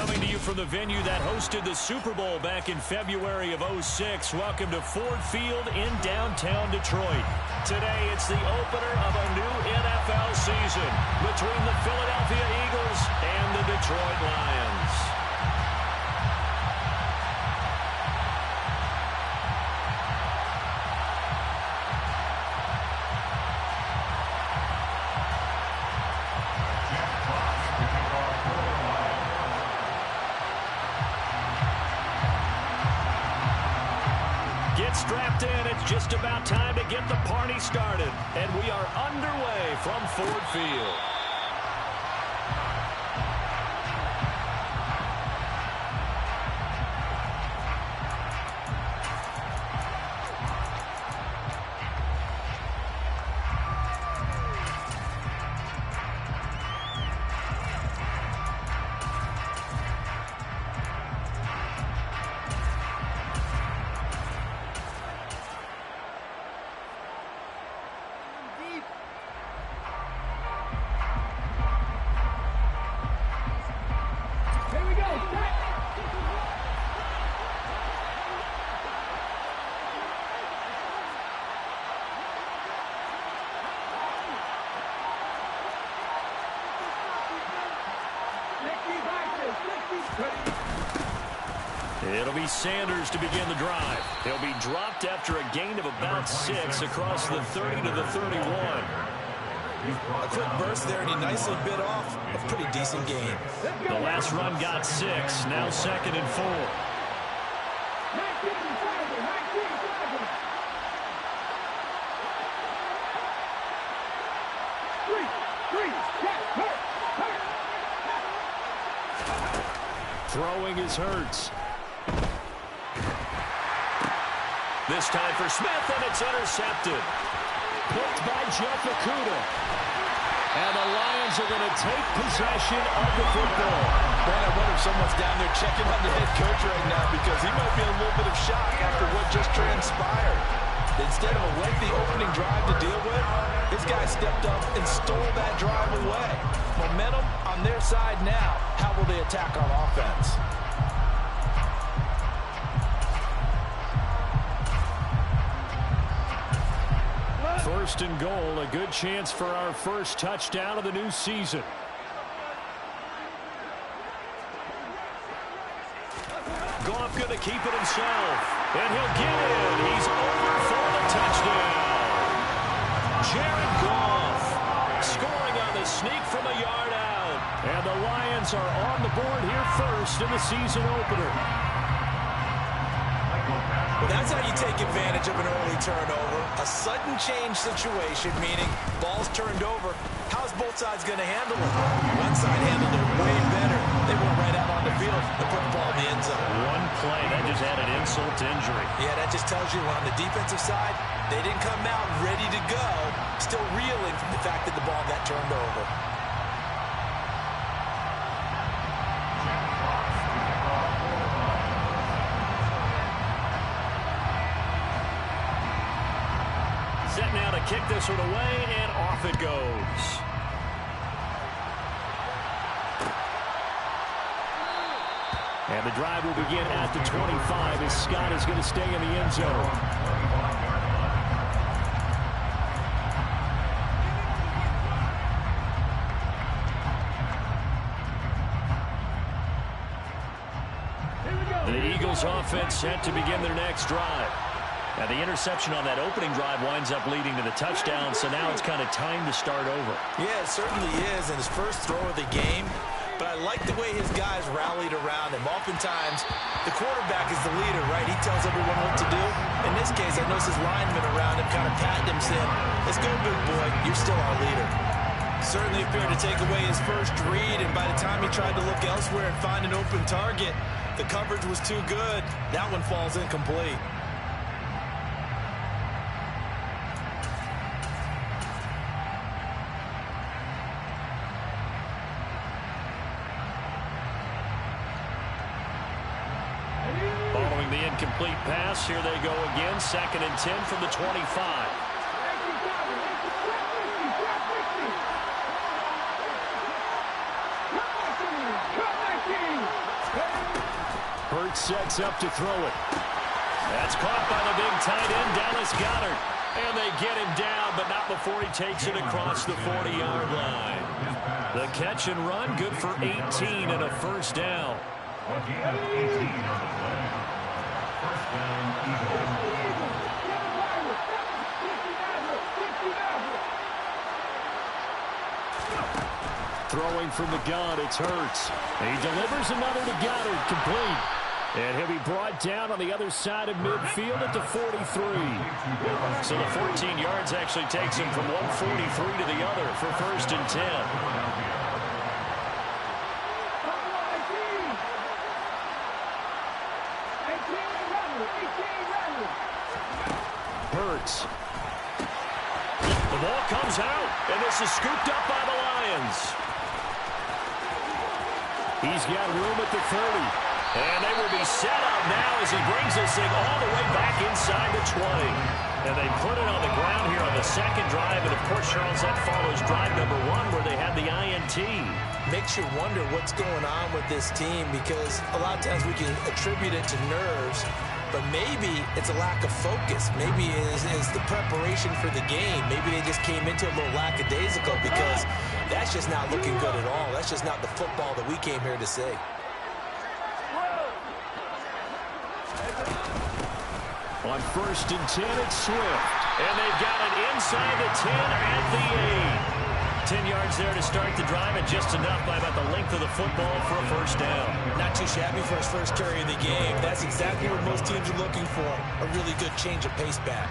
Coming to you from the venue that hosted the Super Bowl back in February of '06. Welcome to Ford Field in downtown Detroit. Today, it's the opener of a new NFL season between the Philadelphia Eagles and the Detroit Lions. Strapped in, it's just about time to get the party started. And we are underway from Ford Field. It'll be Sanders to begin the drive. He'll be dropped after a gain of about 6 across the 30 to the 31. A quick burst there, and he nicely bit off a pretty decent gain. The last run got 6, now 2nd and 4. Throwing is Hurts. This time for Smith, and it's intercepted. Picked by Jeff Okudah. And the Lions are going to take possession of the football. Man, I wonder if someone's down there checking on the head coach right now because he might be in a little bit of shock after what just transpired. Instead of a lengthy opening drive to deal with, this guy stepped up and stole that drive away. Momentum on their side now. How will they attack on offense? First and goal, a good chance for our first touchdown of the new season. Goff going to keep it himself, and he'll get in. He's over for the touchdown. Jared Goff scoring on the sneak from a yard out. And the Lions are on the board here first in the season opener. Well, that's how you take advantage of an early turnover. A sudden change situation, meaning ball's turned over. How's both sides going to handle it? One side handled it way better. They went right out on the field and put the ball in the end zone. One play, that just added insult to injury. Yeah, that just tells you on the defensive side, they didn't come out ready to go, still reeling from the fact that the ball got turned over. Set now to kick this one away, and off it goes. And the drive will begin at the 25 as Scott is going to stay in the end zone. The Eagles offense set to begin their next drive. Now, the interception on that opening drive winds up leading to the touchdown, so now it's kind of time to start over. Yeah, it certainly is, and his first throw of the game. But I like the way his guys rallied around him. Oftentimes, the quarterback is the leader, right? He tells everyone what to do. In this case, I noticed his linemen around him kind of patting him, saying, "Let's go, big boy. You're still our leader." Certainly appeared to take away his first read, and by the time he tried to look elsewhere and find an open target, the coverage was too good. That one falls incomplete. Following the incomplete pass, here they go again. 2nd and 10 from the 25. Hurts sets up to throw it. That's caught by the big tight end, Dallas Goedert. And they get him down, but not before he takes it across the 40-yard line. The catch and run, good for 18 and a first down. Throwing from the gun, it's Hurts. He delivers another to Goddard, complete. And he'll be brought down on the other side of midfield at the 43. So the 14 yards actually takes him from 143 to the other for 1st and 10. Hurts. The ball comes out, and this is scooped up by the Lions. He's got room at the 30. And they will be set up now as he brings this thing all the way back inside the 20. And they put it on the ground here on the second drive. And, of course, Charles, that follows drive number 1 where they had the INT. Makes you wonder what's going on with this team because a lot of times we can attribute it to nerves, but maybe it's a lack of focus. Maybe it's the preparation for the game. Maybe they just came into a little lackadaisical because that's just not looking good at all. That's just not the football that we came here to see. On 1st and 10, it's Swift. And they've got it inside the 10 at the 8. 10 yards there to start the drive, and just enough by about the length of the football for a first down. Not too shabby for his first carry of the game. That's exactly what most teams are looking for, a really good change of pace back.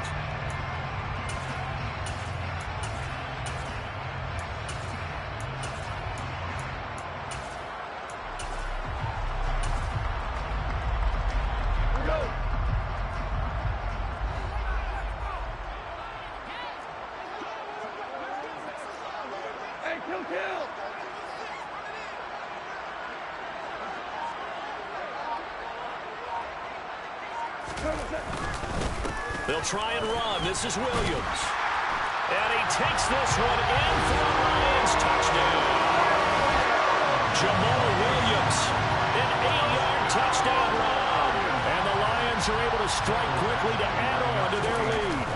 They'll try and run. This is Williams. And he takes this one in for a Lions touchdown. Jamal Williams, an 8-yard touchdown run. And the Lions are able to strike quickly to add on to their lead.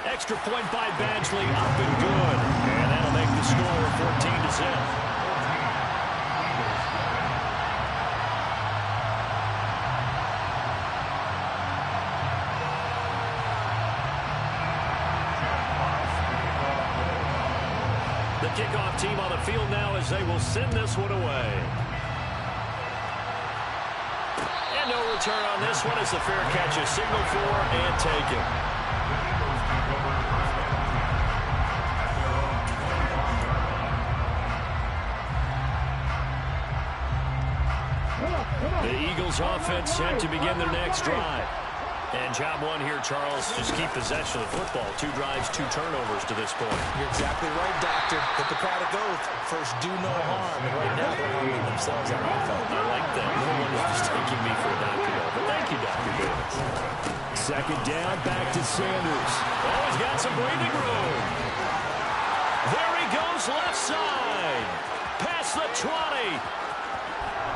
Extra point by Badgley, up and good. And that'll make the score 14-0. Kickoff team on the field now as they will send this one away. And no return on this one as the fair catch is signaled for and taken. The Eagles offense set to begin their next drive. And job 1 here, Charles, just keep possession of the football. 2 drives, 2 turnovers to this point. You're exactly right, Doctor. Hippocratic oath. First, do no harm. And right now, they're harming themselves on offense. I like that. No one is just taking me for a doctor, though. But thank you, Dr. Davis. Second down, back to Sanders. Oh, he's got some breathing room. There he goes, left side. Past the 20.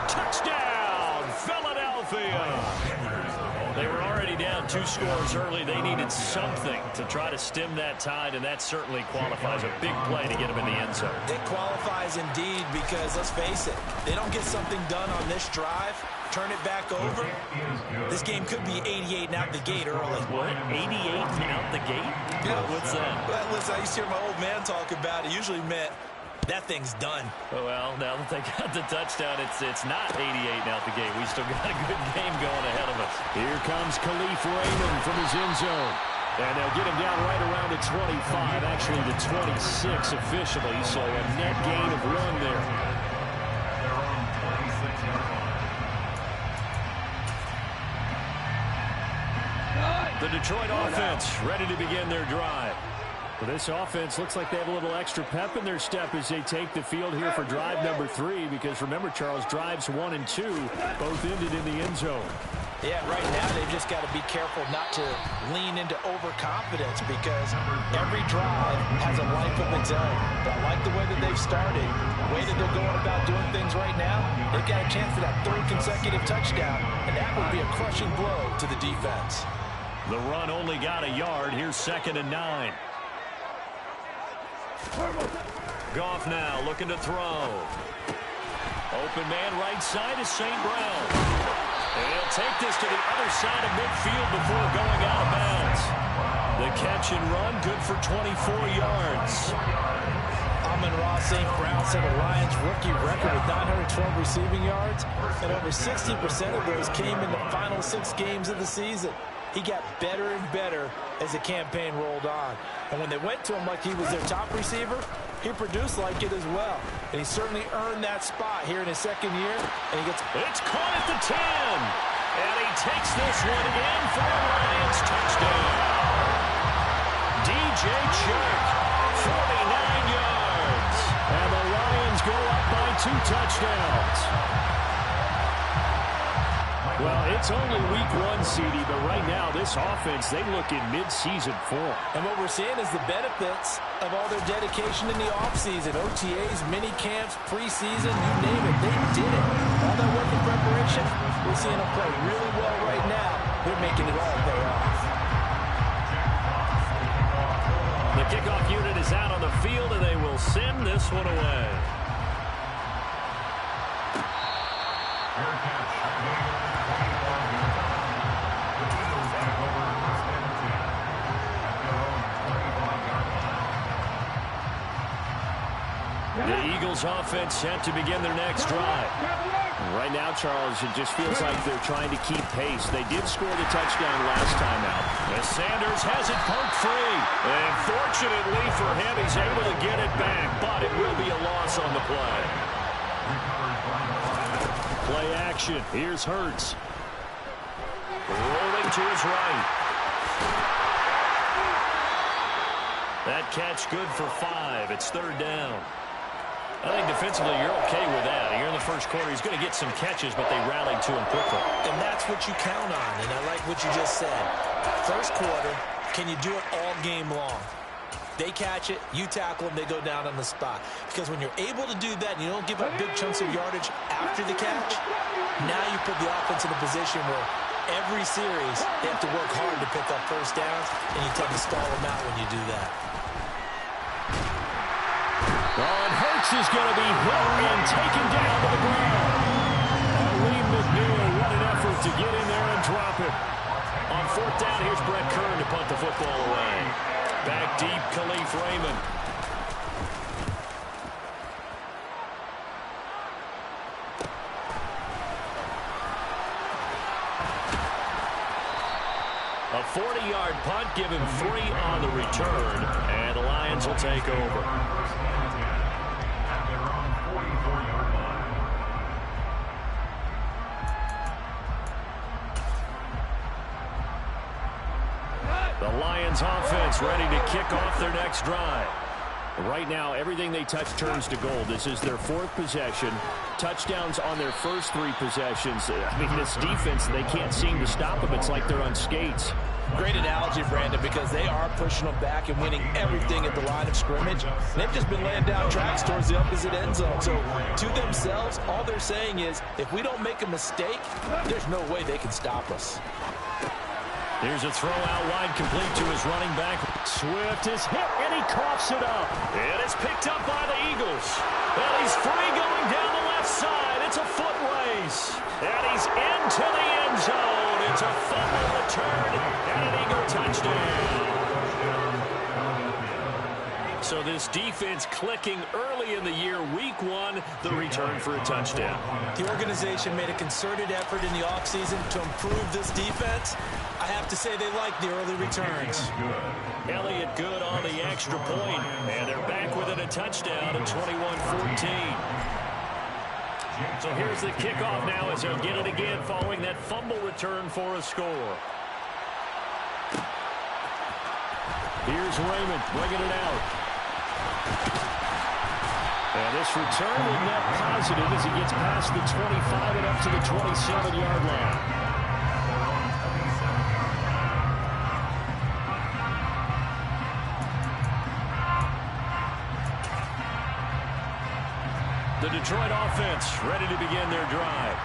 Touchdown, Philadelphia. They were already down 2 scores early. They needed something to try to stem that tide, and that certainly qualifies. A big play to get them in the end zone. It qualifies indeed because, let's face it, they don't get something done on this drive, turn it back over, this game could be 88 and out the gate early. What? 88 and out the gate? Yeah. What's that? Well, listen, I used to hear my old man talk about it. Usually meant that thing's done. Oh, well, now that they got the touchdown, it's not 88 and out the gate. We still got a good game going ahead of us. Here comes Khalif Raymond from his end zone. And they'll get him down right around the 25, actually the 26 officially, so a net gain of 1 there. The Detroit offense ready to begin their drive. Well, this offense looks like they have a little extra pep in their step as they take the field here for drive number 3, because remember, Charles, drives 1 and 2 both ended in the end zone. Yeah, right now they've just got to be careful not to lean into overconfidence because every drive has a life of its own. But I like the way that they've started, the way that they're going about doing things right now. They've got a chance for that third consecutive touchdown, and that would be a crushing blow to the defense. The run only got a yard. Here's 2nd and 9. Goff now looking to throw. Open man right side is St. Brown. And he'll take this to the other side of midfield before going out of bounds. The catch and run, good for 24 yards. Amon-Ra St. Brown set a Lions rookie record with 912 receiving yards, and over 60% of those came in the final 6 games of the season. He got better and better as the campaign rolled on. And when they went to him like he was their top receiver, he produced like it as well. And he certainly earned that spot here in his 2nd year. And he gets... It's caught at the 10. And he takes this one in for a Lions touchdown. DJ Chark, 49 yards. And the Lions go up by 2 touchdowns. Well, it's only week 1, CD, but right now this offense, they look in mid-season form. And what we're seeing is the benefits of all their dedication in the offseason. OTAs, mini camps, preseason, you name it, they did it. All that work in preparation, we're seeing them play really well right now. They're making it all pay off. The kickoff unit is out on the field, and they will send this one away. The Eagles offense set to begin their next drive. Right now, Charles, it just feels like they're trying to keep pace. They did score the touchdown last time out. As Sanders has it poked free. And fortunately for him, he's able to get it back, but it will be a loss on the play. Play action. Here's Hurts. Rolling to his right. That catch good for 5. It's 3rd down. I think defensively you're okay with that. Here in the first quarter, he's going to get some catches, but they rallied to him quickly. And that's what you count on, and I like what you just said. First quarter, can you do it all game long? They catch it, you tackle them, they go down on the spot. Because when you're able to do that and you don't give up big chunks of yardage after the catch, now you put the offense in a position where every series they have to work hard to pick up first downs, and you tend to stall them out when you do that. And Hurts is going to be hit and taken down to the ground. Lee McNeil, what an effort to get in there and drop it. On 4th down, here's Brett Kern to punt the football away. Back deep, Khalif Raymond. A 40-yard punt, give him 3 on the return, and the Lions will take over. The Lions offense ready to kick off their next drive. Right now, everything they touch turns to gold. This is their 4th possession. Touchdowns on their first 3 possessions. I mean, this defense, they can't seem to stop them. It's like they're on skates. Great analogy, Brandon, because they are pushing them back and winning everything at the line of scrimmage. They've just been laying down tracks towards the opposite end zone. So to themselves, all they're saying is, if we don't make a mistake, there's no way they can stop us. Here's a throw out wide, complete to his running back. Swift is hit, and he coughs it up. And it's picked up by the Eagles. And he's free going down the left side. It's a foot race. And he's into the end zone. It's a fumble return and an Eagle touchdown. So this defense clicking early in the year. Week 1, the return for a touchdown. The organization made a concerted effort in the offseason to improve this defense. I have to say they like the early returns. Elliott good on the extra point, and they're back within a touchdown at 21-14. So here's the kickoff now as they'll get it again following that fumble return for a score. Here's Raymond bringing it out. And this return will net positive as he gets past the 25 and up to the 27-yard line. The Detroit offense ready to begin their drive.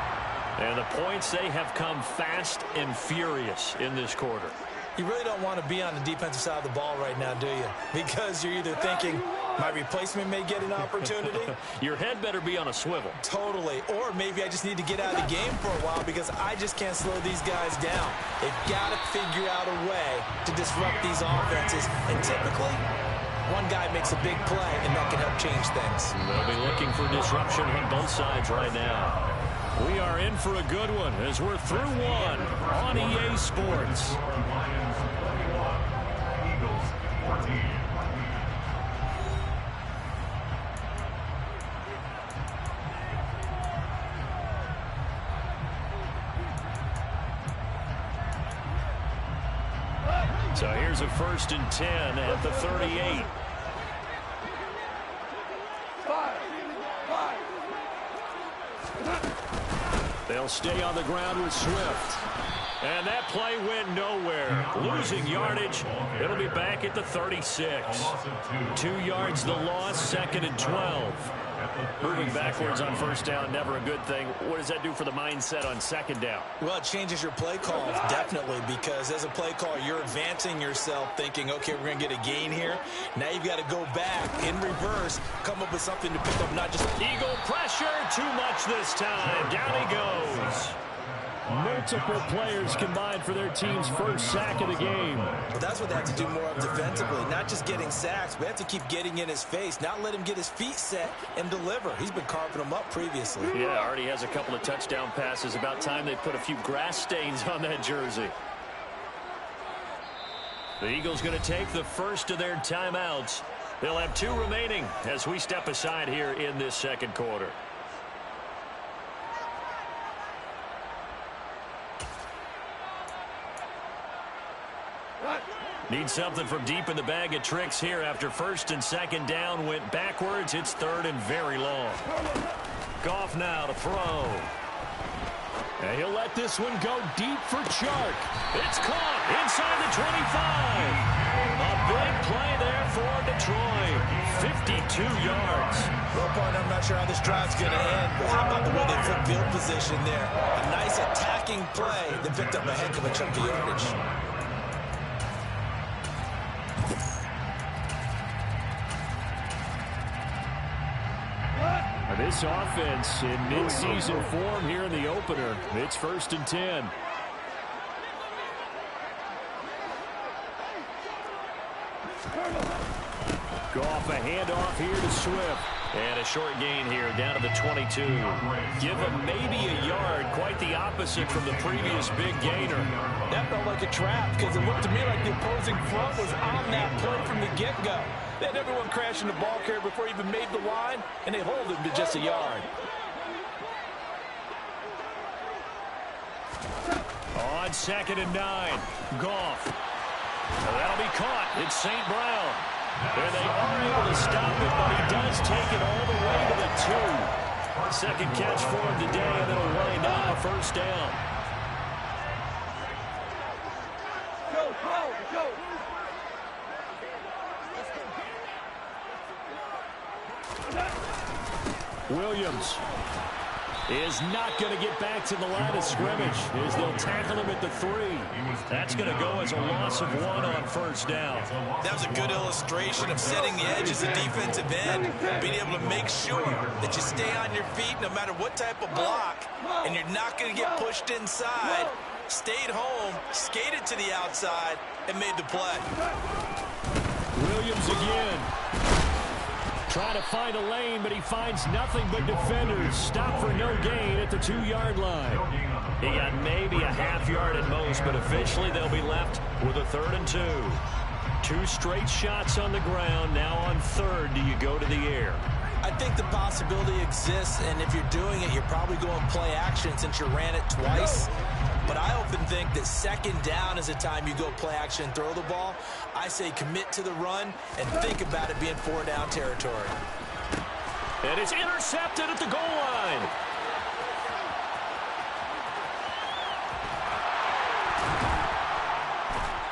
And the points, they have come fast and furious in this quarter. You really don't want to be on the defensive side of the ball right now, do you? Because you're either thinking, my replacement may get an opportunity. Your head better be on a swivel. Totally. Or maybe I just need to get out of the game for a while because I just can't slow these guys down. They've got to figure out a way to disrupt these offenses. And typically, one guy makes a big play, and that can help change things. They'll be looking for disruption on both sides right now. We are in for a good one as we're through one on EA Sports. So here's a 1st and 10 at the 38. They'll stay on the ground with Swift. And that play went nowhere. Losing yardage. It'll be back at the 36. 2 yards the loss, 2nd and 12. Moving backwards on 1st down, never a good thing. What does that do for the mindset on 2nd down? Well, it changes your play call, definitely, because as a play caller, you're advancing yourself thinking, okay, we're going to get a gain here. Now you've got to go back in reverse, come up with something to pick up, not just Eagle pressure, too much this time. Down he goes. Multiple players combined for their team's 1st sack of the game. But that's what they have to do more of defensively, not just getting sacks. We have to keep getting in his face, not let him get his feet set and deliver. He's been carving them up previously. Yeah, already has a couple of touchdown passes. About time they put a few grass stains on that jersey. The Eagles going to take the first of their timeouts. They'll have 2 remaining as we step aside here in this 2nd quarter. Need something from deep in the bag of tricks here after 1st and 2nd down went backwards. It's 3rd and very long. Goff now to throw. And he'll let this one go deep for Chark. It's caught inside the 25. A big play there for Detroit. 52 yards. Well, partner, I'm not sure how this drive's going to end, but how about the way they flip field position there? A nice attacking play that picked up a heck of a chunk of yardage. This offense in midseason form here in the opener. It's 1st and 10. Goff, a handoff here to Swift. And a short gain here down to the 22. Give him maybe a yard. Quite the opposite from the previous big gainer. That felt like a trap because it looked to me like the opposing front was on that play from the get-go. They had everyone crashing the ball carrier before he even made the line, and they hold him to just a yard. On 2nd and 9, Goff. That'll be caught. It's St. Brown. And they are able to stop it, but he does take it all the way to the 2. 2nd catch for him today, and it'll wind up a 1st down. Go. Williams is not going to get back to the line of scrimmage as they'll tackle him at the 3. That's going to go as a loss of 1 on 1st down. That was a good illustration of setting the edge as a defensive end, being able to make sure that you stay on your feet no matter what type of block, and you're not going to get pushed inside. Stayed home, skated to the outside, and made the play. Williams again. Trying to find a lane, but he finds nothing but defenders. Stop for no gain at the 2-yard line. He got maybe a half yard at most, but officially they'll be left with a 3rd and 2. 2 straight shots on the ground. Now on 3rd, do you go to the air? I think the possibility exists, and if you're doing it, you're probably going play action since you ran it twice. But I often think that 2nd down is a time you go play action and throw the ball. I say commit to the run and think about it being 4-down territory. And it's intercepted at the goal line.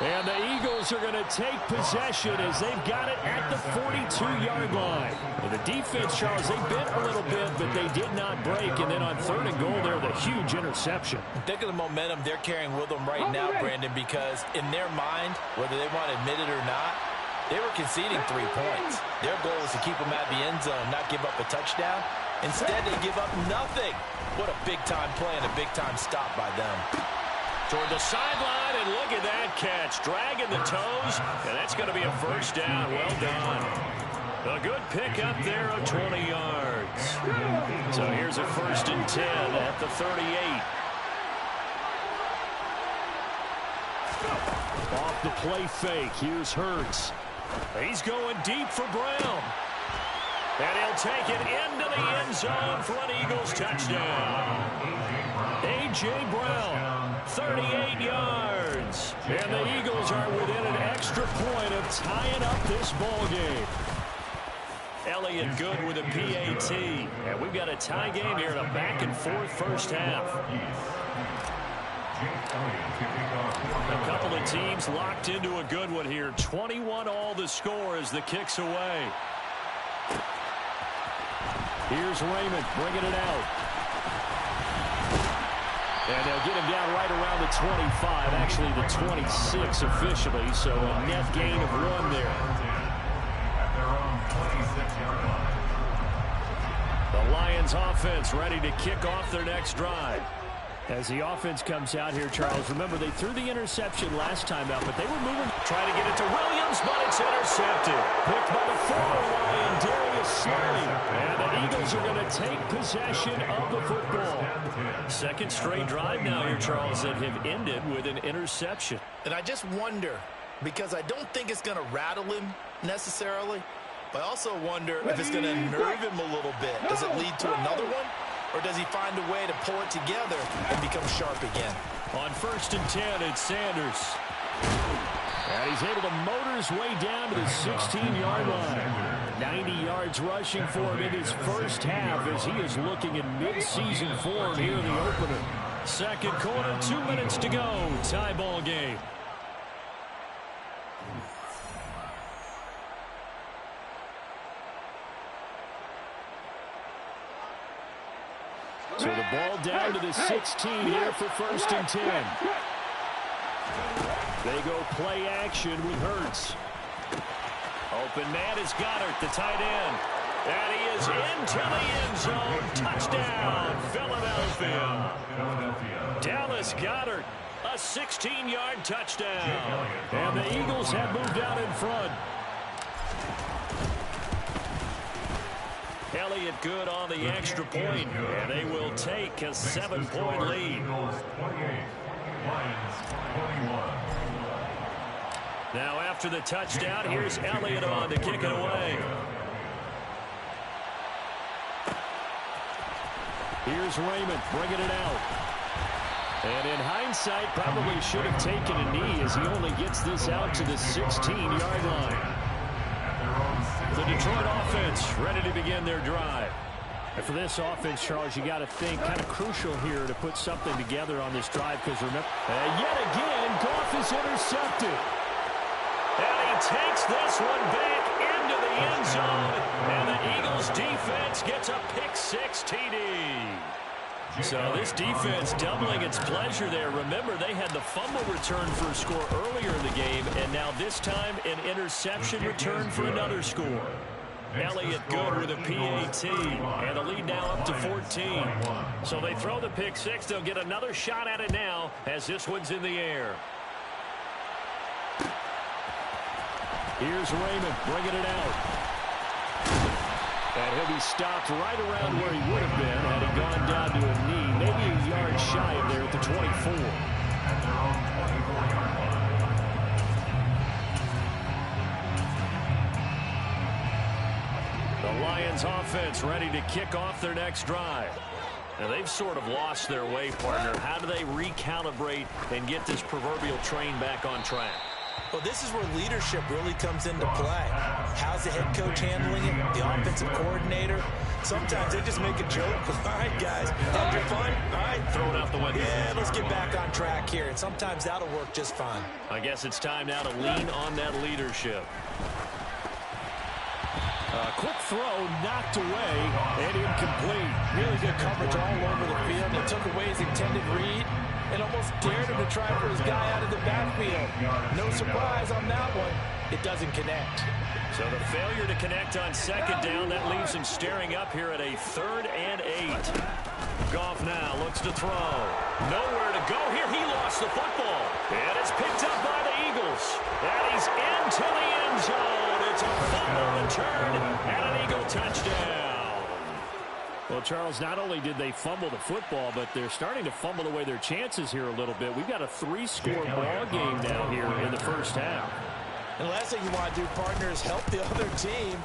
And the Eagles are going to take possession as they've got it at the 42-yard line. And the defense, Charles, they bent a little bit, but they did not break. And then on 3rd and goal there, the huge interception. Think of the momentum they're carrying with them right now, Brandon, because in their mind, whether they want to admit it or not, they were conceding 3 points. Their goal is to keep them at the end zone, not give up a touchdown. Instead, they give up nothing. What a big-time play and a big-time stop by them. Toward the sideline, and look at that catch. Dragging the toes, and that's going to be a first down. Well done. A good pick up there of 20 yards. So here's a 1st and 10 at the 38. Off the play fake. Here's Hurts. He's going deep for Brown. And he'll take it into the end zone for an Eagles touchdown. A.J. Brown, 38 yards. And the Eagles are within an extra point of tying up this ball game. Elliott good with a PAT. And we've got a tie game here in a back-and-forth first half. A couple of teams locked into a good one here. 21-all the score as the kick's away. Here's Raymond bringing it out. And they'll get him down right around the 25, actually the 26 officially, so a net gain of 1 there. The Lions offense ready to kick off their next drive. As the offense comes out here, Charles, remember they threw the interception last time out, but they were moving, trying to get it to Williams, but it's intercepted. Picked by the former Lion, Darius Slay. And the Eagles are going to take possession of the football. Second straight drive now here, Charles, that have ended with an interception. And I just wonder, because I don't think it's going to rattle him necessarily, but I also wonder if it's going to nerve him a little bit. Does it lead to another one? Or does he find a way to pull it together and become sharp again? On 1st and 10, it's Sanders. And he's able to motor his way down to the 16-yard line. 90 yards rushing for him in his first half as he is looking in mid-season form here in the opener. Second quarter, 2 minutes to go. Tie ball game. So the ball down to the 16 here for 1st and 10. They go play action with Hurts. Open man is Goddard, the tight end. And he is into the end zone. Touchdown, Philadelphia. Dallas Goedert, a 16-yard touchdown. And the Eagles have moved out in front. Elliott good on the extra point, and they will take a 7-point lead. Now after the touchdown, here's Elliott on to kick it away. Here's Raymond bringing it out. And in hindsight, probably should have taken a knee as he only gets this out to the 16-yard line. The Detroit offense ready to begin their drive. And for this offense, Charles, you got to think kind of crucial here to put something together on this drive because remember, yet again, Goff is intercepted. And he takes this one back into the end zone. And the Eagles defense gets a pick-6 TD. So this defense doubling its pleasure there. Remember, they had the fumble return for a score earlier in the game, and now this time an interception return for another score. Elliott good with a PAT, and the lead now up to 14. So they throw the pick-6. They'll get another shot at it now as this one's in the air. Here's Raymond bringing it out. And he'll be stopped right around where he would have been had he gone down to a knee, maybe a yard shy of there at the 24. The Lions offense ready to kick off their next drive. Now they've sort of lost their way, partner. How do they recalibrate and get this proverbial train back on track? Well, this is where leadership really comes into play. How's the head coach handling it? The offensive coordinator? Sometimes they just make a joke. All right, guys, had your fun? All right. Throw it out the window. Yeah, let's get back on track here. And sometimes that'll work just fine. I guess it's time now to lean on that leadership. Quick throw, knocked away, and incomplete. Really good coverage all over the field. They took away his intended read and almost dared him to try for his guy out of the backfield. No surprise on that one. It doesn't connect. So the failure to connect on second down, that leaves him staring up here at a 3rd and 8. Goff now looks to throw. Nowhere to go here. He lost the football. And it's picked up by the Eagles. And he's into the end zone. It's a fumble return and an Eagle touchdown. Well, Charles, not only did they fumble the football, but they're starting to fumble away their chances here a little bit. We've got a 3-score ball game now here in the first half. And the last thing you want to do, partner, is help the other team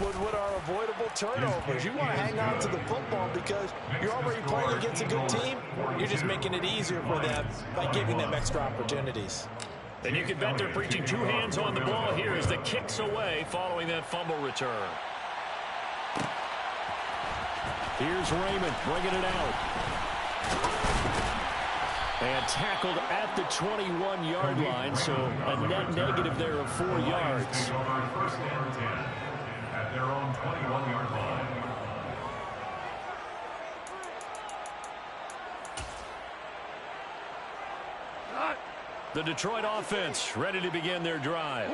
with what are avoidable turnovers. You want to hang on to the football because you're already playing against a good team. You're just making it easier for them by giving them extra opportunities. And you can bet they're preaching 2 hands on the ball here as the kick's away following that fumble return. Here's Raymond bringing it out. And tackled at the 21-yard line, so a net negative there of 4 yards. First and 10 at their own 21-yard line. The Detroit offense ready to begin their drive.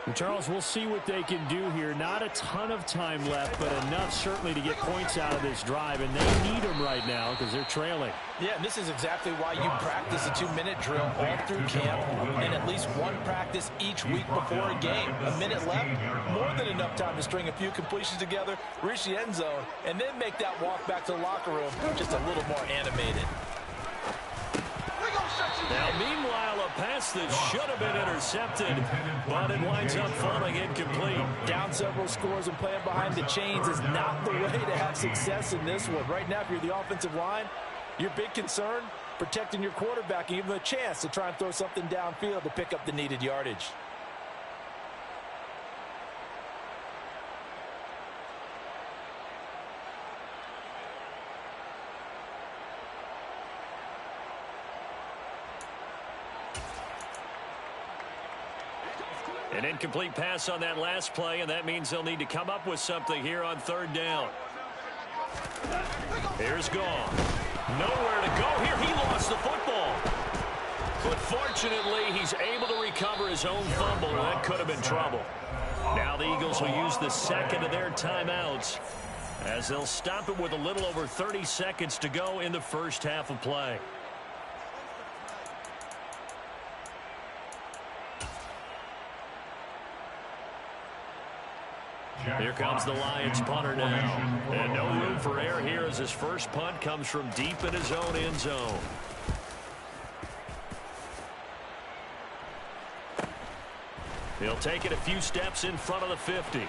And Charles, we'll see what they can do here. Not a ton of time left, but enough certainly to get points out of this drive, and they need them right now because they're trailing. Yeah, and this is exactly why you practice a 2-minute drill all through camp and at least one practice each week before a game. A minute left, more than enough time to string a few completions together, reach the end zone, and then make that walk back to the locker room just a little more animated. Now, meanwhile, a pass that should have been intercepted, but it winds up falling incomplete. Down several scores and playing behind the chains is not the way to have success in this one. Right now, if you're the offensive line, your big concern, protecting your quarterback and giving him a chance to try and throw something downfield to pick up the needed yardage. An incomplete pass on that last play, and that means they'll need to come up with something here on 3rd down. Here's Goff. Nowhere to go here. He lost the football. But fortunately, he's able to recover his own fumble. That could have been trouble. Now the Eagles will use the second of their timeouts as they'll stop it with a little over 30 seconds to go in the first half of play. Here comes the Lions punter now. And no room for error here as his first punt comes from deep in his own end zone. He'll take it a few steps in front of the 50.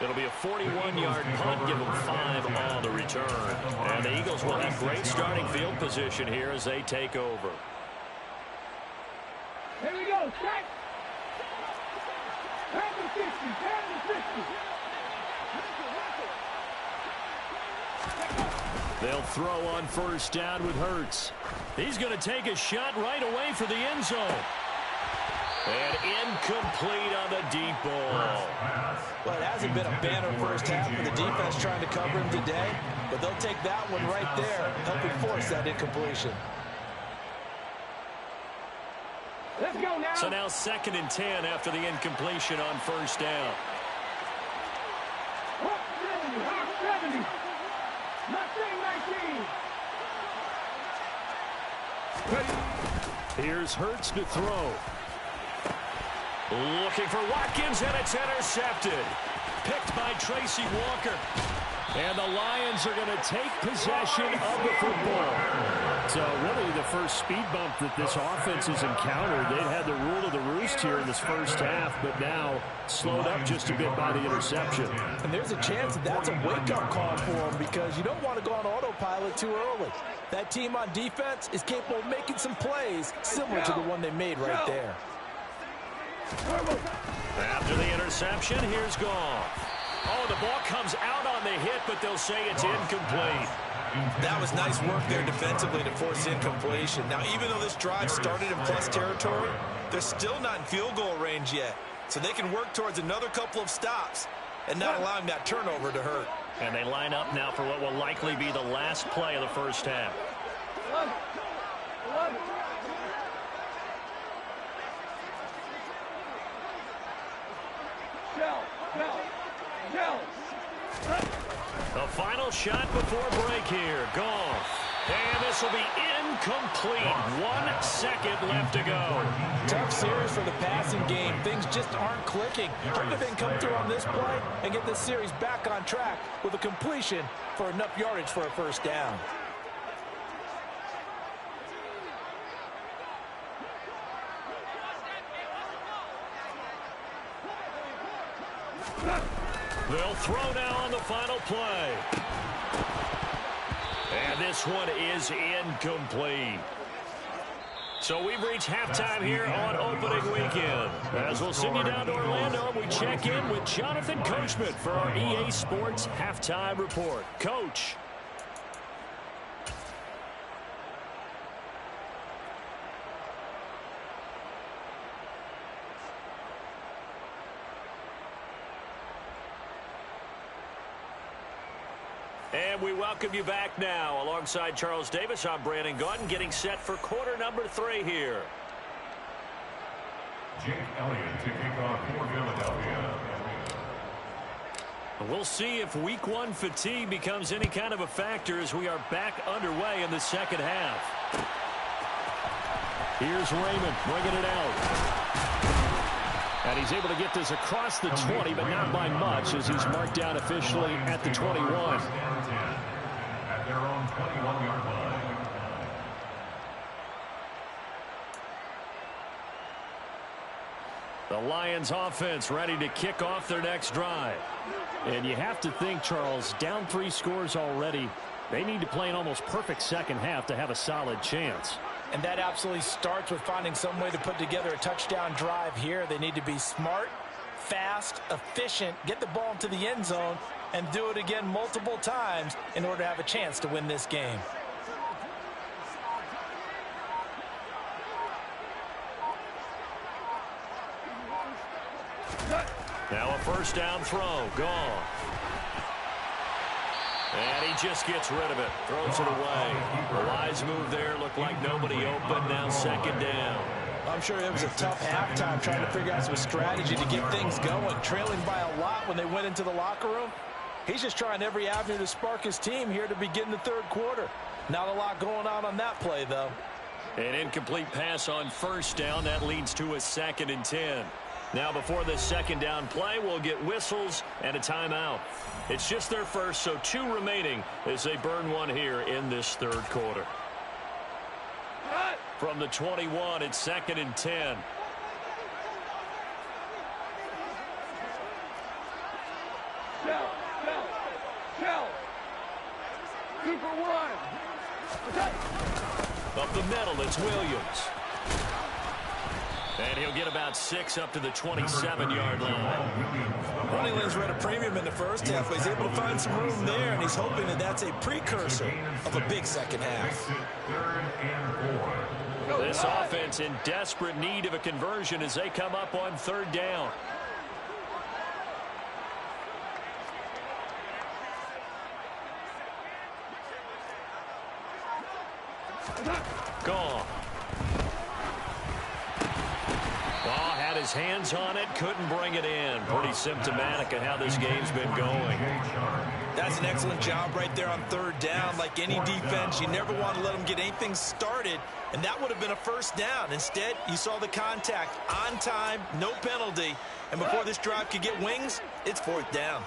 It'll be a 41-yard punt, give them 5 on the return. And the Eagles will have great starting field position here as they take over. Here we go, set. They'll throw on first down with Hurts. He's going to take a shot right away for the end zone. And incomplete on the deep ball. Well, it hasn't been a banner first half for the defense trying to cover him today, but they'll take that one right there, helping force that incompletion. Let's go now. So now 2nd and 10 after the incompletion on first down. 70. Mustang 19. Here's Hurts to throw. Looking for Watkins, and it's intercepted. Picked by Tracy Walker. And the Lions are going to take possession of the football. So really the first speed bump that this offense has encountered. They've had the rule of the roost here in this first half, but now slowed up just a bit by the interception. And there's a chance that that's a wake-up call for them because you don't want to go on autopilot too early. That team on defense is capable of making some plays similar to the one they made right there. After the interception, here's Goff. Oh, the ball comes out on the hit, but they'll say it's incomplete. That was nice work there defensively to force incompletion. Now, even though this drive started in plus territory, they're still not in field goal range yet. So they can work towards another couple of stops and not allowing that turnover to hurt. And they line up now for what will likely be the last play of the first half. The final shot before break here. Goff. And this will be incomplete. 1 second left to go. Tough series for the passing game. Things just aren't clicking. How do they come through on this play and get this series back on track with a completion for enough yardage for a first down? They'll throw now on the final play. And this one is incomplete. So we've reached halftime here on opening weekend. As we'll send you down to Orlando, we check in with Jonathan Coachman for our EA Sports Halftime Report. Coach. And we welcome you back now. Alongside Charles Davis, I'm Brandon Gaudin, getting set for quarter number 3 here. Jake Elliott to kick off for Philadelphia. We'll see if week 1 fatigue becomes any kind of a factor as we are back underway in the second half. Here's Raymond bringing it out. And he's able to get this across the 20, but not by much as he's marked down officially at the 21. At their own 21-yard line. The Lions offense ready to kick off their next drive. And you have to think, Charles, down 3 scores already. They need to play an almost perfect second half to have a solid chance. And that absolutely starts with finding some way to put together a touchdown drive here. They need to be smart, fast, efficient, get the ball into the end zone, and do it again multiple times in order to have a chance to win this game. Now a first down throw. Goff. And he just gets rid of it. Throws it away. A wise move there. Looked like nobody open. Now second down. I'm sure it was a tough halftime trying to figure out some strategy to get things going. Trailing by a lot when they went into the locker room. He's just trying every avenue to spark his team here to begin the third quarter. Not a lot going on that play, though. An incomplete pass on first down. That leads to a 2nd and 10. Now before this second down play, we'll get whistles and a timeout. It's just their first, so 2 remaining as they burn one here in this third quarter. From the 21, it's 2nd and 10. Shell. Super 1. Up the middle, it's Williams. And he'll get about 6 up to the 27-yard line. Running lanes were at a premium in the first half, but he's able to find some room there, and he's hoping that that's a precursor of a big second half. This offense in desperate need of a conversion as they come up on third down. Goff. Had his hands on it, couldn't bring it in. Pretty symptomatic of how this game's been going. That's an excellent job right there on third down. Like any defense, you never want to let them get anything started, and that would have been a first down. Instead, you saw the contact on time, no penalty, and before this drive could get wings, it's fourth down.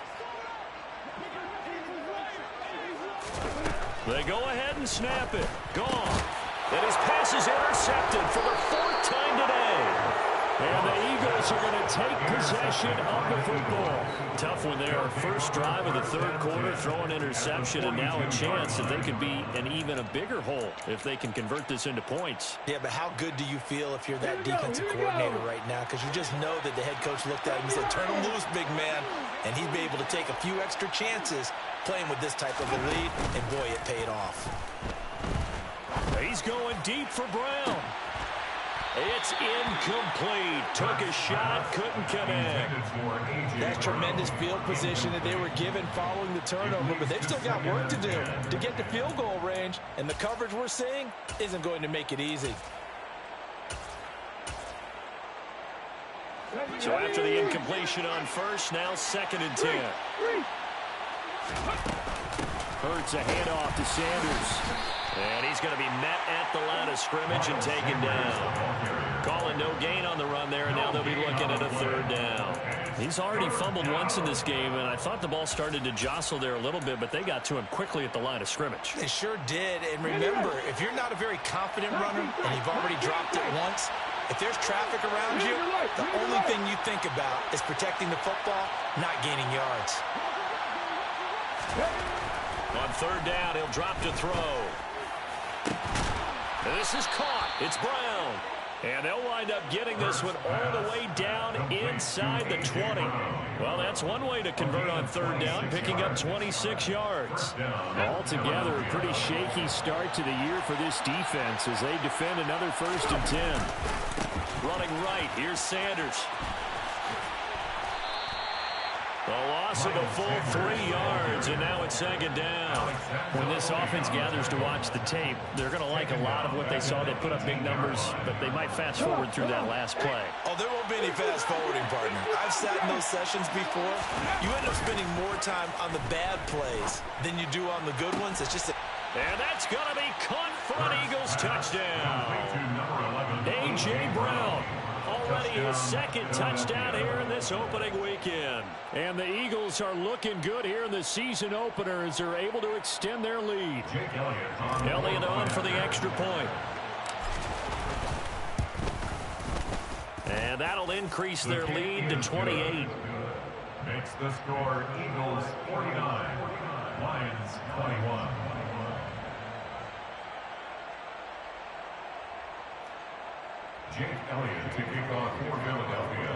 They go ahead and snap it. Goff. And his pass is intercepted for the 4th time today. And the Eagles are going to take possession of the football. Tough one there. First drive of the 3rd quarter, throwing interception, and now a chance that they could be in even a bigger hole if they can convert this into points. Yeah, but how good do you feel if you're that defensive coordinator right now? Because you just know that the head coach looked at him and said, turn him loose, big man. And he'd be able to take a few extra chances playing with this type of a lead, and boy, it paid off. He's going deep for Brown. It's incomplete. Took a shot, couldn't connect. That's tremendous field position that they were given following the turnover, but they've still got work to do to get to field goal range, and the coverage we're seeing isn't going to make it easy. So after the incompletion on first, now 2nd and 10. Hurts a handoff to Sanders. And he's going to be met at the line of scrimmage and taken down. Calling no gain on the run there, and now they'll be looking at a 3rd down. He's already fumbled once in this game, and I thought the ball started to jostle there a little bit, but they got to him quickly at the line of scrimmage. They sure did, and remember, if you're not a very confident runner and you've already dropped it once, if there's traffic around you, the only thing you think about is protecting the football, not gaining yards. On 3rd down, he'll drop to throw. This is caught. It's Brown. And they'll wind up getting this one all the way down inside the 20. Well, that's one way to convert on 3rd down, picking up 26 yards. Altogether, a pretty shaky start to the year for this defense as they defend another 1st and 10. Running right, here's Sanders. A loss of a full 3 yards, and now it's 2nd down. When this offense gathers to watch the tape, they're going to like a lot of what they saw. They put up big numbers, but they might fast forward through that last play. Oh, there won't be any fast forwarding, partner. I've sat in those sessions before. You end up spending more time on the bad plays than you do on the good ones. It's just And that's going to be caught for an Eagles touchdown. A.J. Brown. Already his 2nd touchdown here in this opening weekend. And the Eagles are looking good here in the season opener as they're able to extend their lead. Elliott on for the extra point. And that'll increase their lead to 28. Makes the score Eagles 49, Lions 21. Jake Elliott to kick off for Philadelphia.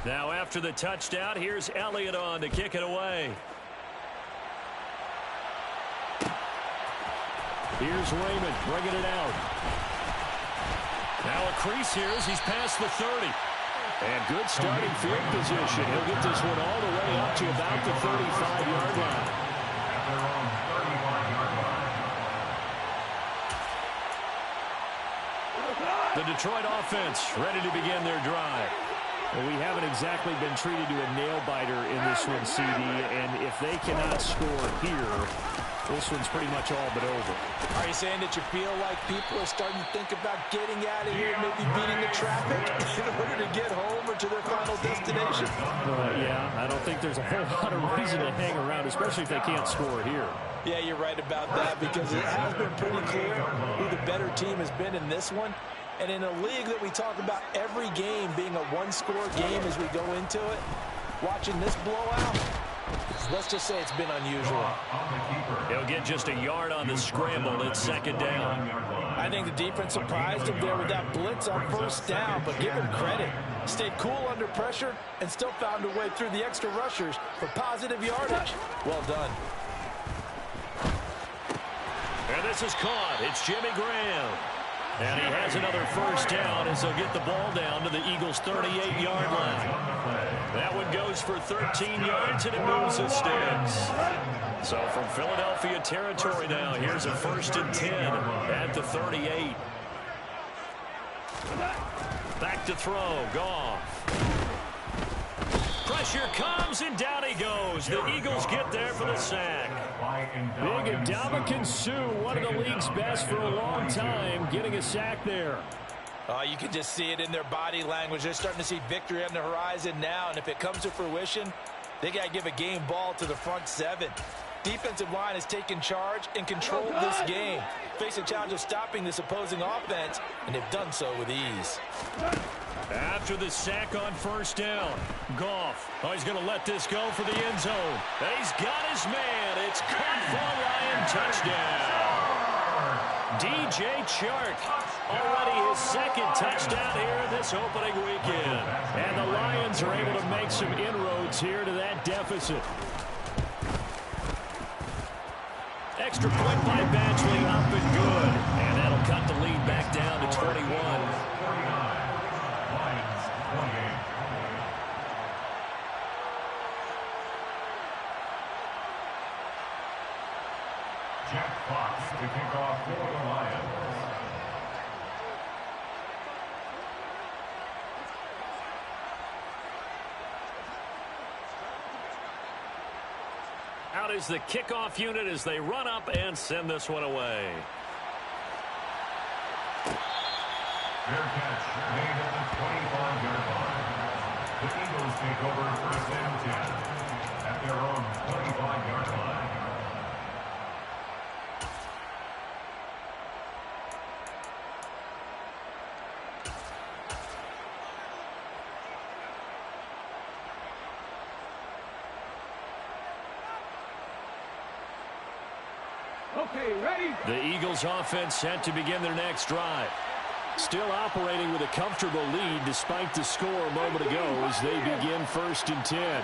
Now after the touchdown, here's Elliott on to kick it away. Here's Raymond bringing it out. Now a crease here as he's past the 30. And good starting field position. He'll get this one all the way up to about the 35-yard line. At their own 35-yard line. The Detroit offense ready to begin their drive. Well, we haven't exactly been treated to a nail-biter in this one, CD, and if they cannot score here, this one's pretty much all but over. Are you saying that you feel like people are starting to think about getting out of here, maybe beating the traffic in order to get home or to their final destination? Yeah, I don't think there's a whole lot of reason to hang around, especially if they can't score here. Yeah, you're right about that because it has been pretty clear who the better team has been in this one. And in a league that we talk about every game being a one-score game as we go into it, watching this blowout, let's just say it's been unusual. He'll get just a yard on the scramble. It's 2nd down. I think the defense surprised him there with that blitz on 1st down, but give him credit. Stayed cool under pressure and still found a way through the extra rushers for positive yardage. Well done. And this is caught. It's Jimmy Graham. And he has another 1st down as they'll get the ball down to the Eagles' 38-yard line. That one goes for 13 yards, and it moves the sticks. So from Philadelphia territory now, here's a 1st and 10 at the 38. Back to throw. Goff. Pressure comes, and down he goes. The Eagles get there for the sack. Big Ndamukong Suh, one of the league's best for a long time, getting a sack there. Oh, you can just see it in their body language. They're starting to see victory on the horizon now, and if it comes to fruition, they got to give a game ball to the front seven. Defensive line has taken charge and controlled this game. Facing challenge of stopping this opposing offense, and they've done so with ease. After the sack on first down, Goff. Oh, he's going to let this go for the end zone. He's got his man. It's caught for a Lion touchdown. DJ Chark, already his second touchdown here this opening weekend. And the Lions are able to make some inroads here to that deficit. Extra point by Badgley, up and good. And that'll cut the lead back down to 21. Jack Fox to kick off for the Lions. Out is the kickoff unit as they run up and send this one away. Fair catch made at the 25-yard line. The Eagles take over first and 10 at their own 25-yard line. Okay, ready? The Eagles offense set to begin their next drive. Still operating with a comfortable lead despite the score a moment ago as they begin first and 10.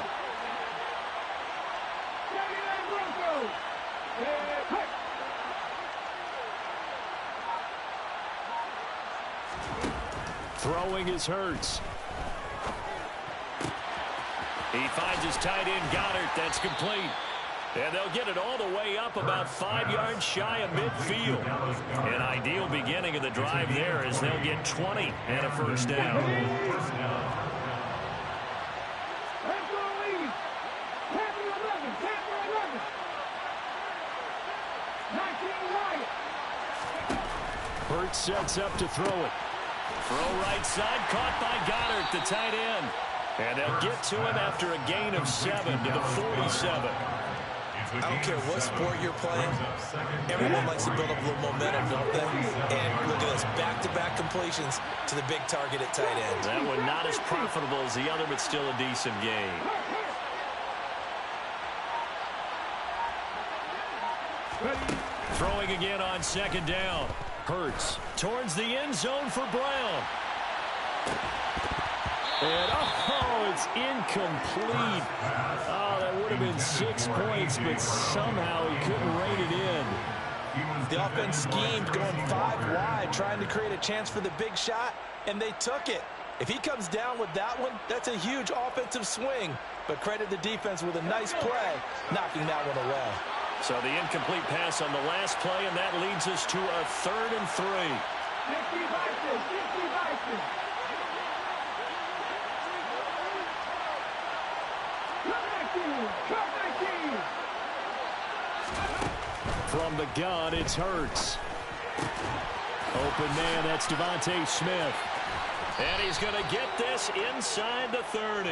Throwing is Hurts. He finds his tight end Goddard. That's complete. And they'll get it all the way up about 5 yards shy of midfield. An ideal beginning of the drive there as they'll get 20 and a first down. Hurts sets up to throw it. Throw right side, caught by Goddard, the tight end. And they'll get to him after a gain of 7 to the 47. I don't care what sport you're playing, everyone likes to build up a little momentum, don't they? And look at this, back-to-back completions to the big target at tight end. That one not as profitable as the other, but still a decent game. Throwing again on second down. Hurts towards the end zone for Brown. And, oh, it's incomplete. Oh, that would have been 6 points, but somehow he couldn't rein it in. The offense schemed going 5 wide, trying to create a chance for the big shot, and they took it. If he comes down with that one, that's a huge offensive swing. But credit the defense with a nice play, knocking that one away. So the incomplete pass on the last play, and that leads us to a 3rd and 3. From the gun, it's Hurts. Open man, that's Devontae Smith. And he's going to get this inside the 30.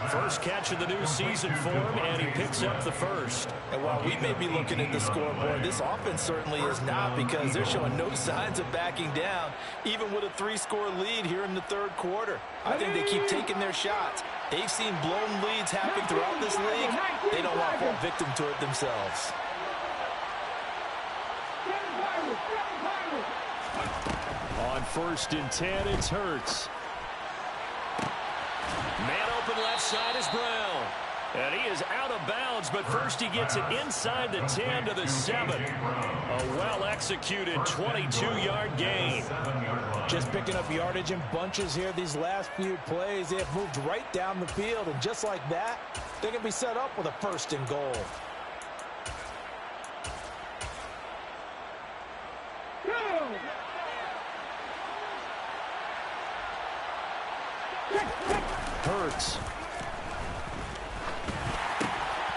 First catch of the new season for him, and he picks up the first. And while we may be looking at the scoreboard, this offense certainly is not, because they're showing no signs of backing down, even with a 3-score lead here in the 3rd quarter. I think they keep taking their shots. They've seen blown leads happen throughout this league. They don't want to fall victim to it themselves. On 1st and 10, it's Hurts. Man open left side is Brown. And he is out of bounds, but first he gets it inside the 10 to the 7. A well-executed 22-yard gain. Just picking up yardage in bunches here these last few plays. They have moved right down the field, and just like that, they can be set up with a 1st and goal. Hurts.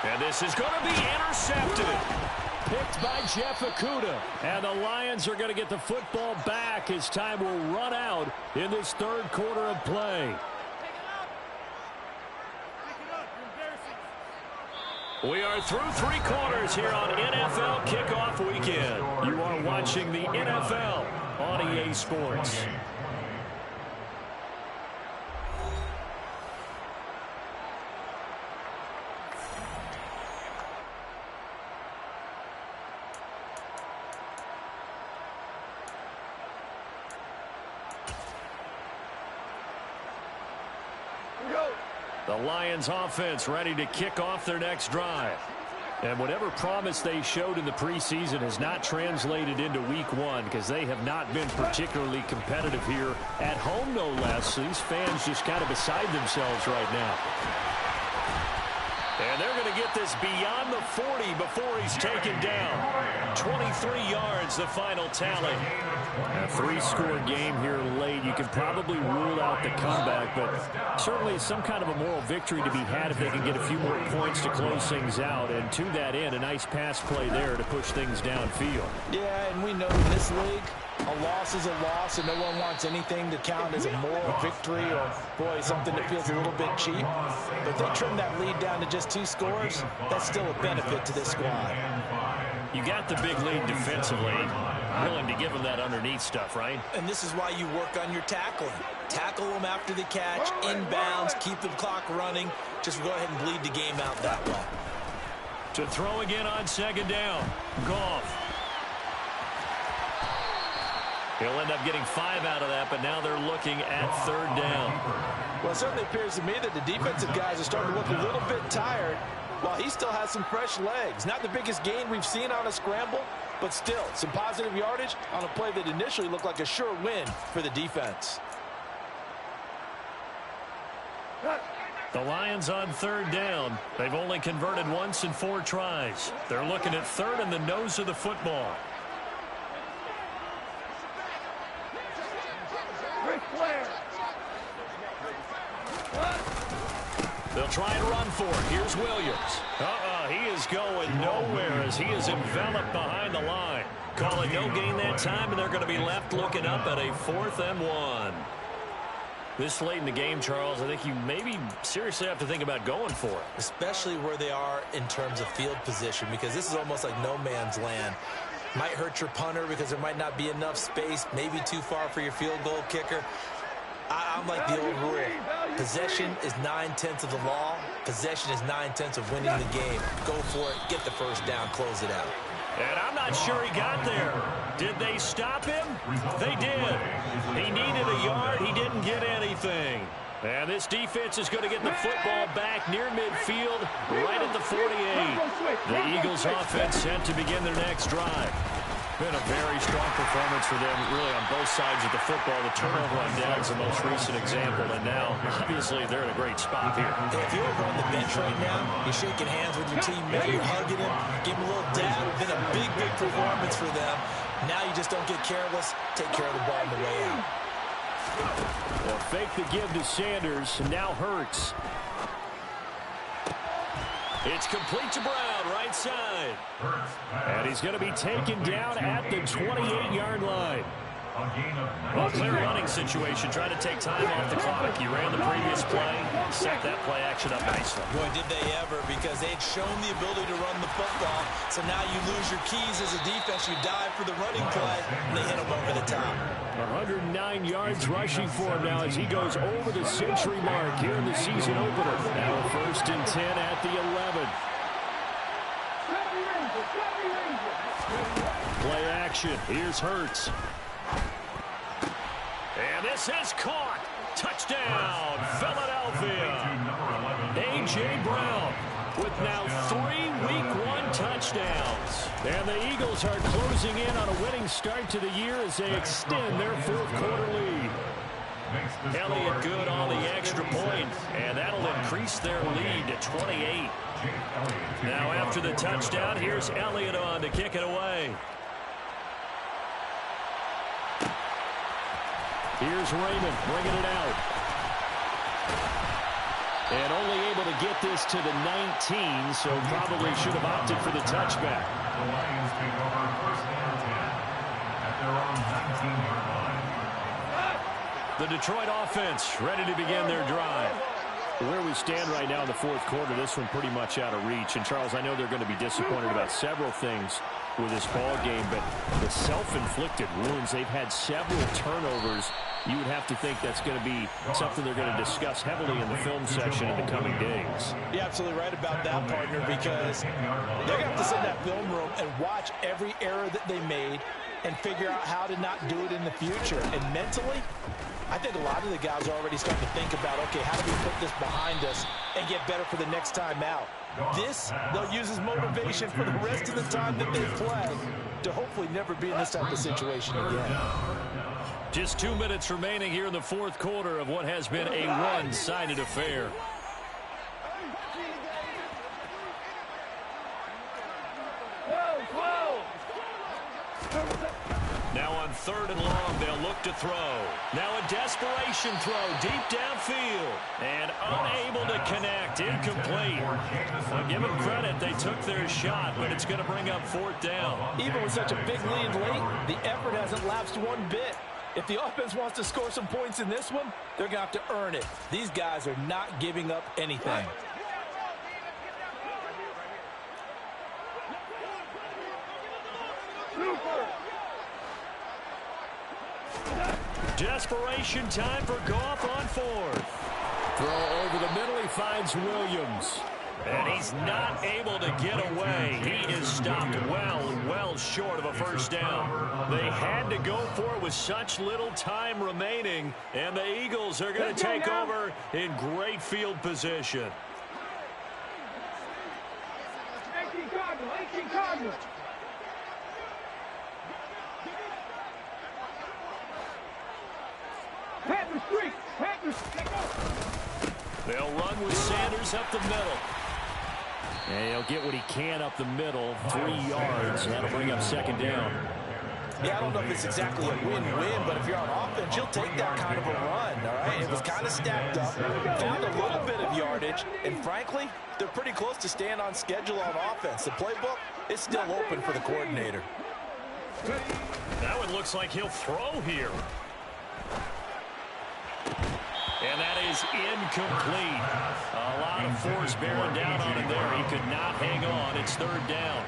And this is going to be intercepted. picked by Jeff Okudah. And the Lions are going to get the football back as time will run out in this third quarter of play. We are through 3 quarters here on NFL Kickoff Weekend. You are watching the NFL on EA Sports. The Lions offense ready to kick off their next drive. And whatever promise they showed in the preseason has not translated into week 1 because they have not been particularly competitive here at home, no less. So these fans just kind of beside themselves right now. And they're going to get this beyond the 40 before he's taken down. 23 yards, the final tally. A 3-score game here late. You can probably rule out the comeback, but certainly some kind of a moral victory to be had if they can get a few more points to close things out. And to that end, a nice pass play there to push things downfield. Yeah, and we know in this league, a loss is a loss, and no one wants anything to count as a moral victory or, boy, something that feels a little bit cheap. But they trim that lead down to just 2 scores. That's still a benefit to this squad. You got the big lead defensively. Willing to give them that underneath stuff, right? And this is why you work on your tackling. Tackle them after the catch, inbounds, keep the clock running. Just go ahead and bleed the game out that way. To throw again on 2nd down. Goff. He'll end up getting 5 out of that, but now they're looking at 3rd down. Well, it certainly appears to me that the defensive guys are starting to look a little bit tired while he still has some fresh legs. Not the biggest gain we've seen on a scramble, but still some positive yardage on a play that initially looked like a sure win for the defense. The Lions on 3rd down. They've only converted once in 4 tries. They're looking at 3rd and the nose of the football. They'll try and run for it. Here's Williams. He is going nowhere as he is enveloped behind the line. Call it no gain that time, and they're going to be left looking up at a 4th and 1. This late in the game, Charles, I think you maybe seriously have to think about going for it. Especially where they are in terms of field position, because this is almost like no man's land. Might hurt your punter because there might not be enough space, maybe too far for your field goal kicker. I'm like the old rule. Possession is 9/10 of the law. Possession is 9/10 of winning the game. Go for it. Get the 1st down. Close it out. And I'm not sure he got there. Did they stop him? They did. He needed a yard. He didn't get anything. And this defense is going to get the football back near midfield, right at the 48. The Eagles offense set to begin their next drive. Been a very strong performance for them, really, on both sides of the football. The turnover on down is the most recent example, and now, obviously, they're in a great spot here. Hey, if you're over on the bench right now, you're shaking hands with your teammate, you're hugging him, give him a little dab. It's been a big, big performance for them. Now you just don't get careless. Take care of the ball on the way out. Well, fake the give to Sanders, and now Hurts. It's complete to Brown, right side. And he's going to be taken down at the 28-yard line. Well, clear running situation, trying to take time off the clock. You ran the previous play, set that play action up nicely. Boy, did they ever, because they had shown the ability to run the football. So now you lose your keys as a defense. You dive for the running play, and they hit him over the top. 109 yards rushing for him now as he goes over the century mark here in the season opener. Now 1st and 10 at the 11. Play action. Here's Hurts. And this is caught. Touchdown, Philadelphia. A.J. Brown with now 3 Week 1 touchdowns. And the Eagles are closing in on a winning start to the year as they extend their 4th quarter lead. Elliott good on the extra point, and that'll increase their lead to 28. Now after the touchdown, here's Elliott on to kick it away. Here's Raymond bringing it out. And only able to get this to the 19, so probably should have opted for the touchback. The Lions take over first and 10 at their own 19-yard line. The Detroit offense ready to begin their drive. Where we stand right now in the fourth quarter, this one pretty much out of reach. And, Charles, I know they're going to be disappointed about several things with this ball game, but the self-inflicted wounds, they've had several turnovers. You would have to think that's going to be something they're going to discuss heavily in the film section in the coming days. You're absolutely right about that, partner, because they're going to have to sit in that film room and watch every error that they made and figure out how to not do it in the future. And mentally, I think a lot of the guys are already starting to think about, okay, how do we put this behind us and get better for the next time out? This, they'll use as motivation for the rest of the time that they play to hopefully never be in this type of situation again. Just 2 minutes remaining here in the fourth quarter of what has been a one-sided affair. Now on 3rd and long, they'll look to throw. Now a desperation throw deep downfield. And unable to connect. Incomplete. Well, give them credit. They took their shot, but it's going to bring up 4th down. Even with such a big lead late, the effort hasn't lapsed one bit. If the offense wants to score some points in this one, they're going to have to earn it. These guys are not giving up anything. Desperation time for Goff on 4th. Throw over the middle. He finds Williams. And he's not able to get away. He is stopped well short of a first down. They had to go for it with such little time remaining. And the Eagles are going to take over in great field position. 18 Cardinal, 18 Cardinal. Panther streak, Panther streak. They'll run with Sanders up the middle. And he'll get what he can up the middle, 3 yards. That'll bring up 2nd down. Yeah, I don't know if it's exactly a win-win, but if you're on offense, you'll take that kind of a run, all right? It was kind of stacked up, found a little bit of yardage, and frankly, they're pretty close to staying on schedule on offense. The playbook is still open for the coordinator. Now it looks like he'll throw here. And that is incomplete. A lot of force bearing down on him there. He could not hang on. It's 3rd down.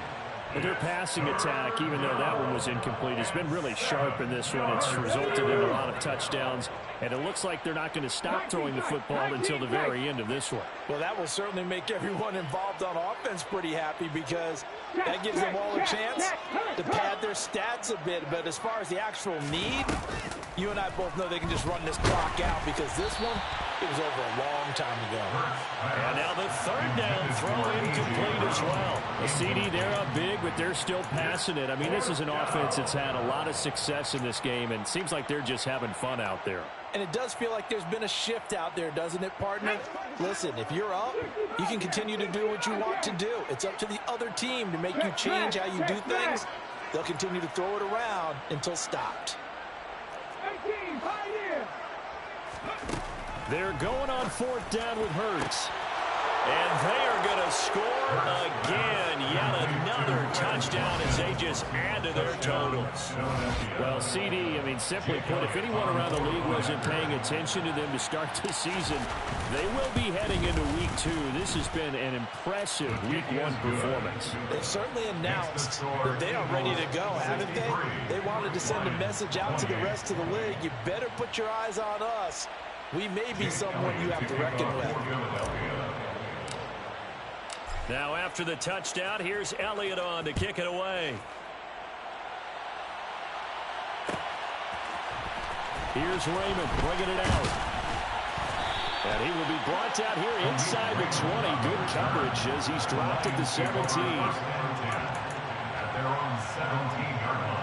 But their passing attack, even though that one was incomplete, has been really sharp in this one. It's resulted in a lot of touchdowns, and it looks like they're not going to stop throwing the football until the very end of this one. Well, that will certainly make everyone involved on offense pretty happy because that gives them all a chance to pad their stats a bit. But as far as the actual need, you and I both know they can just run this clock out because this one, it was over a long time ago. And now the 3rd down throw incomplete as well. The CD, they're up big, but they're still passing it. I mean, this is an offense that's had a lot of success in this game, and it seems like they're just having fun out there. And it does feel like there's been a shift out there, doesn't it, partner? Listen, if you're up, you can continue to do what you want to do. It's up to the other team to make you change how you do things. They'll continue to throw it around until stopped. 18, Pioneer. They're going on 4th down with Hurts. And they are going to score again. Yet another touchdown as they just add to their totals. Well, CD, I mean, simply put, if anyone around the league wasn't paying attention to them to start the season, they will be heading into Week 2. This has been an impressive Week 1 performance. They've certainly announced that they are ready to go, haven't they? They wanted to send a message out to the rest of the league. You better put your eyes on us. We may be someone you have to reckon with. Now after the touchdown, here's Elliott on to kick it away. Here's Raymond bringing it out. And he will be brought down here inside the 20. Good coverage as he's dropped at the 17. At their own 17-yard line.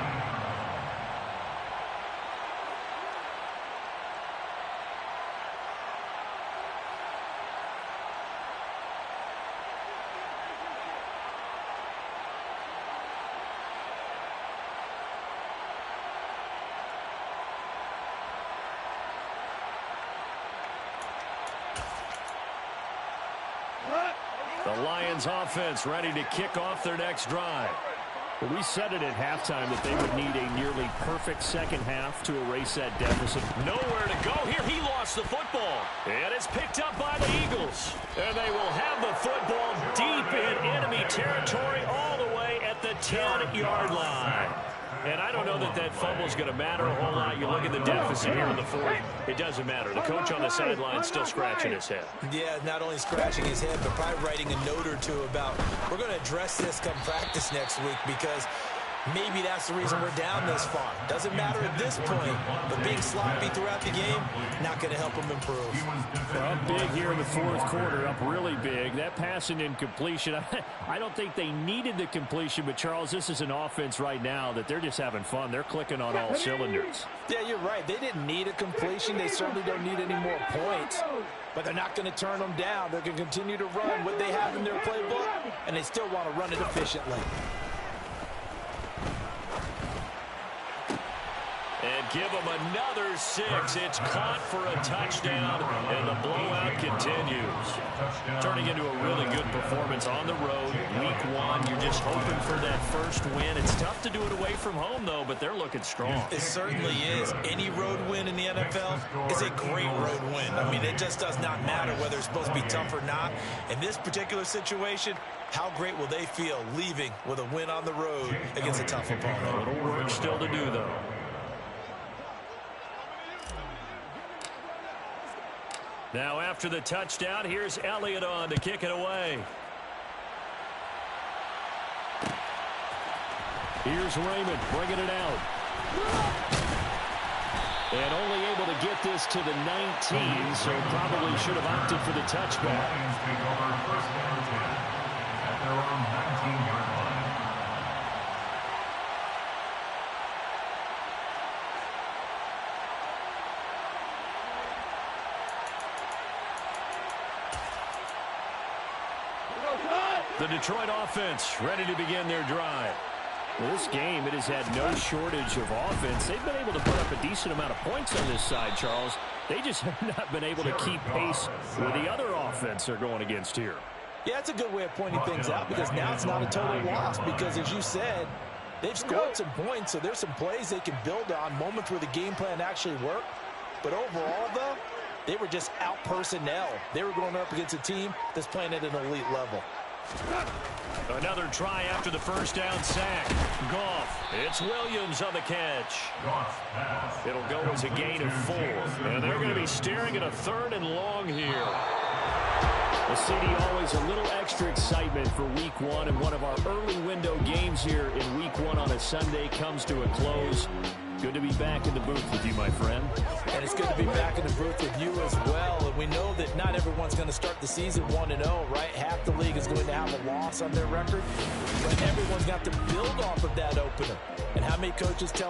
The Lions offense ready to kick off their next drive. Well, we said it at halftime that they would need a nearly perfect second half to erase that deficit. Nowhere to go here. He lost the football. And it's picked up by the Eagles. And they will have the football deep in enemy territory all the way at the 10-yard line. And I don't know that that fumble is going to matter a whole lot. You look at the deficit here in the fourth. It doesn't matter. The coach on the sideline still scratching his head. Yeah, not only scratching his head, but probably writing a note or two about, we're going to address this come practice next week, because maybe that's the reason we're down this far. Doesn't matter at this point, but being sloppy throughout the game, not going to help them improve. Well, up big here in the fourth quarter, up really big. That pass and incompletion, I don't think they needed the completion, but Charles, this is an offense right now that they're just having fun. They're clicking on all cylinders. Yeah, you're right. They didn't need a completion. They certainly don't need any more points, but they're not going to turn them down. They're going to continue to run what they have in their playbook, and they still want to run it efficiently. And give them another 6. It's caught for a touchdown, and the blowout continues. Turning into a really good performance on the road. Week 1, you're just hoping for that first win. It's tough to do it away from home, though, but they're looking strong. It certainly is. Any road win in the NFL is a great road win. I mean, it just does not matter whether it's supposed to be tough or not. In this particular situation, how great will they feel leaving with a win on the road against a tough opponent? A little work still to do, though. Now after the touchdown, here's Elliott on to kick it away. Here's Raymond bringing it out. And only able to get this to the 19, so probably should have opted for the touchback. Lions take over first down 10 at their own 19-yard line. The Detroit offense ready to begin their drive. Well, this game, it has had no shortage of offense. They've been able to put up a decent amount of points on this side, Charles. They just have not been able to keep pace with the other offense they're going against here. Yeah, that's a good way of pointing things out, because now it's not a total loss, because as you said, they've scored some points, so there's some plays they can build on, moments where the game plan actually worked. But overall, though, they were just out personnel. They were going up against a team that's playing at an elite level. Another try after the first down sack. Goff. It's Williams on the catch. It'll go as a gain of 4. And they're going to be staring at a 3rd and long here. The city always a little extra excitement for week 1, and one of our early window games here in week 1 on a Sunday comes to a close. Good to be back in the booth with you, my friend. And it's good to be back in the booth with you as well. And we know that not everyone's going to start the season 1-0, right? Half the league is going to have a loss on their record. But everyone's got to build off of that opener. And how many coaches tell